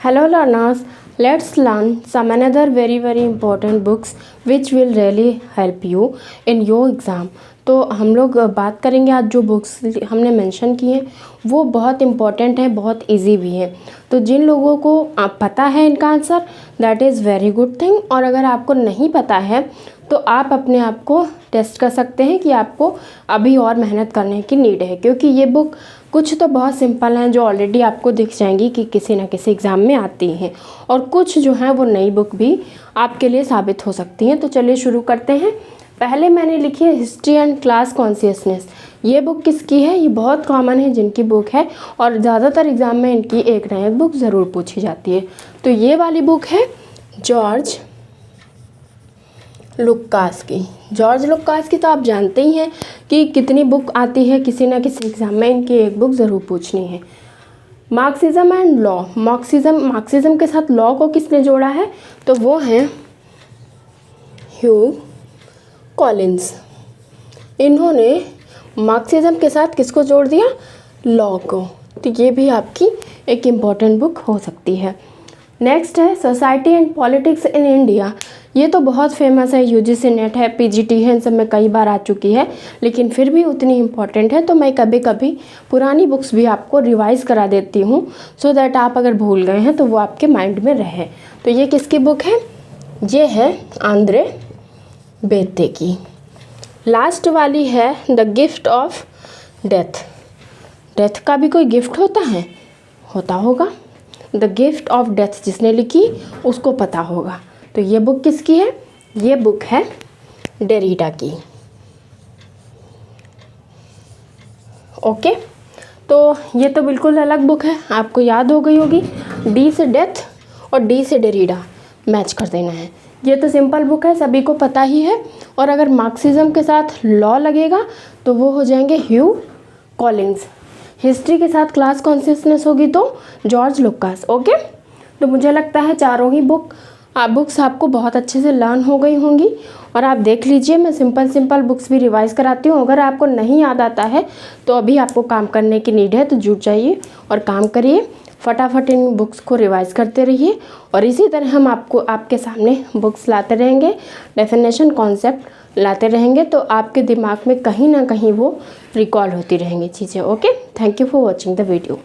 Hello learners, let's learn some another very important books which will really help you in your exam। तो हम लोग बात करेंगे आज जो बुक्स हमने मेंशन की हैं वो बहुत इम्पॉर्टेंट है, बहुत इजी भी है। तो जिन लोगों को पता है इनका answer that is very good thing, और अगर आपको नहीं पता है तो आप अपने आप को टेस्ट कर सकते हैं कि आपको अभी और मेहनत करने की नीड है, क्योंकि ये बुक कुछ तो बहुत सिंपल हैं जो ऑलरेडी आपको दिख जाएंगी कि किसी न किसी एग्ज़ाम में आती हैं, और कुछ जो हैं वो नई बुक भी आपके लिए साबित हो सकती हैं। तो चलिए शुरू करते हैं। पहले मैंने लिखी है हिस्ट्री एंड क्लास कॉन्शियसनेस। ये बुक किसकी है? ये बहुत कॉमन है जिनकी बुक है, और ज़्यादातर एग्ज़ाम में इनकी एक ना एक बुक ज़रूर पूछी जाती है। तो ये वाली बुक है जॉर्ज लुकास की। जॉर्ज लुकास की तो आप जानते ही हैं कि कितनी बुक आती है, किसी ना किसी एग्ज़ाम में इनकी एक बुक ज़रूर पूछनी है। Marxism and law. मार्क्सिज्म के साथ लॉ को किसने जोड़ा है? तो वो हैं ह्यू कॉलिन्स। इन्होंने मार्क्सिज्म के साथ किसको जोड़ दिया? लॉ को। तो ये भी आपकी एक इम्पॉर्टेंट बुक हो सकती है। नेक्स्ट है society and politics in India. ये तो बहुत फेमस है, यूजीसी नेट है, पीजीटी है, इन सब में कई बार आ चुकी है, लेकिन फिर भी उतनी इम्पॉर्टेंट है। तो मैं कभी कभी पुरानी बुक्स भी आपको रिवाइज़ करा देती हूँ, सो दैट आप अगर भूल गए हैं तो वो आपके माइंड में रहे। तो ये किसकी बुक है? ये है आंद्रे बेते की। लास्ट वाली है the gift of death. Death का भी कोई गिफ्ट होता है? होता होगा। द गिफ्ट ऑफ डेथ जिसने लिखी उसको पता होगा। तो ये बुक किसकी है? ये बुक है डेरिडा की। ओके, तो ये तो बिल्कुल अलग बुक है, आपको याद हो गई होगी। डी से डेथ और डी से डेरिडा मैच कर देना है। ये तो सिंपल बुक है, सभी को पता ही है। और अगर मार्क्सिज्म के साथ लॉ लगेगा तो वो हो जाएंगे ह्यू कॉलिन्स। हिस्ट्री के साथ क्लास कॉन्शियसनेस होगी तो जॉर्ज लुकास। ओके, तो मुझे लगता है चारों ही बुक्स आपको बहुत अच्छे से लर्न हो गई होंगी। और आप देख लीजिए, मैं सिंपल बुक्स भी रिवाइज़ कराती हूँ। अगर आपको नहीं याद आता है तो अभी आपको काम करने की नीड है, तो जुट जाइए और काम करिए। फटाफट इन बुक्स को रिवाइज़ करते रहिए, और इसी तरह हम आपके सामने बुक्स लाते रहेंगे, डेफिनेशन कॉन्सेप्ट लाते रहेंगे, तो आपके दिमाग में कहीं ना कहीं वो रिकॉल होती रहेंगी चीज़ें। Okay, thank you for watching the video.